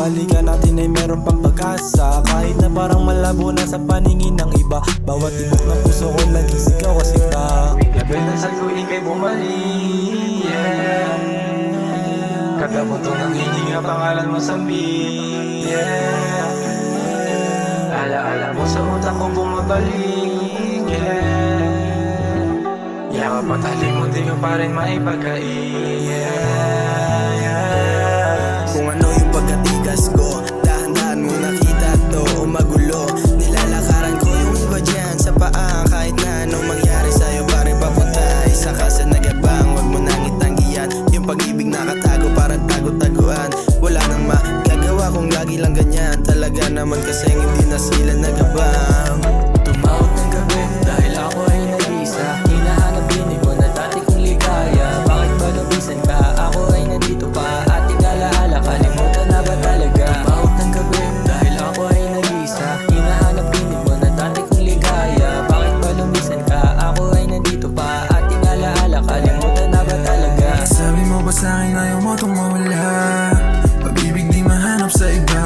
balikan natin ay meron pang pag-asa. Kahit na parang malabo na sa paningin ng iba, bawat tibok ng puso ko nagisigaw kasi ka. Label na sa tuwing kay bumalik, yeah. Kagabuto ng hiling ang pangalan mo sa beat, yeah. Alaala mo sa utak ko bumabalik, yeah. Yakap at halimun di ko pa rin maipagkain, yeah. Kung ano yung pagkatigas ko, dahan-dahan mo nakita to o magulo. Nilalakaran ko yung iba dyan sa paa. Kahit na anong mangyari sa'yo pare papunta. Isa ka sa nagabang, huwag mo nang itanggihan. Yung pag-ibig nakatago parang tago-taguan. Wala nang magagawa kung lagi lang ganyan. Talaga naman kasing hindi na sila nagabang. Tumawag ng gabi dahil ako ay nag-isa. Hinahanap dinig ko na dati kong ligaya. Bakit ba lumisan ka? Ako ay nandito pa. At igalaala, kalimutan na ba talaga? Tumawag ng gabi dahil ako ay nag-isa. Hinahanap dinig ko na dati kong ligaya. Bakit ba lumisan ka? Ako ay nandito pa. At igalaala, kalimutan na ba talaga? Sabi mo ba sa'kin ayaw mo itong mawala? Pag-ibig di mahanap sa iba.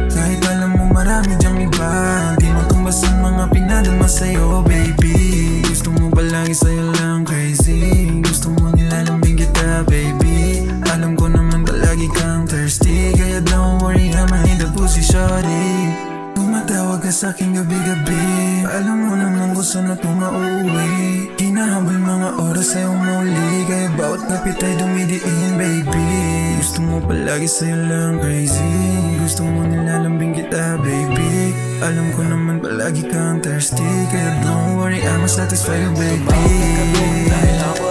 Kahit alam mo marami dyang iba. Di mo tumbasan mga pinadama sa'yo, baby. Gusto mo ba lagi sa'yo lang crazy? Gusto mo nilalambing kita, baby. Alam ko naman palagi kang thirsty. Kaya don't worry, I'ma hit the pussy, shorty. Tumatawag ka sa'kin gabi-gabi. Alam mo naman gusto na itong mauwi. Hinahabol mga oras sa'yo mauli. Kaya bawat kapit ay dumidiin, baby. Gusto mo palagi sa'yo lang crazy. Gusto mo nilalambing kita, baby. Alam ko naman palagi kang thirsty. Kaya don't worry, I'ma satisfy you, baby. Dahil ako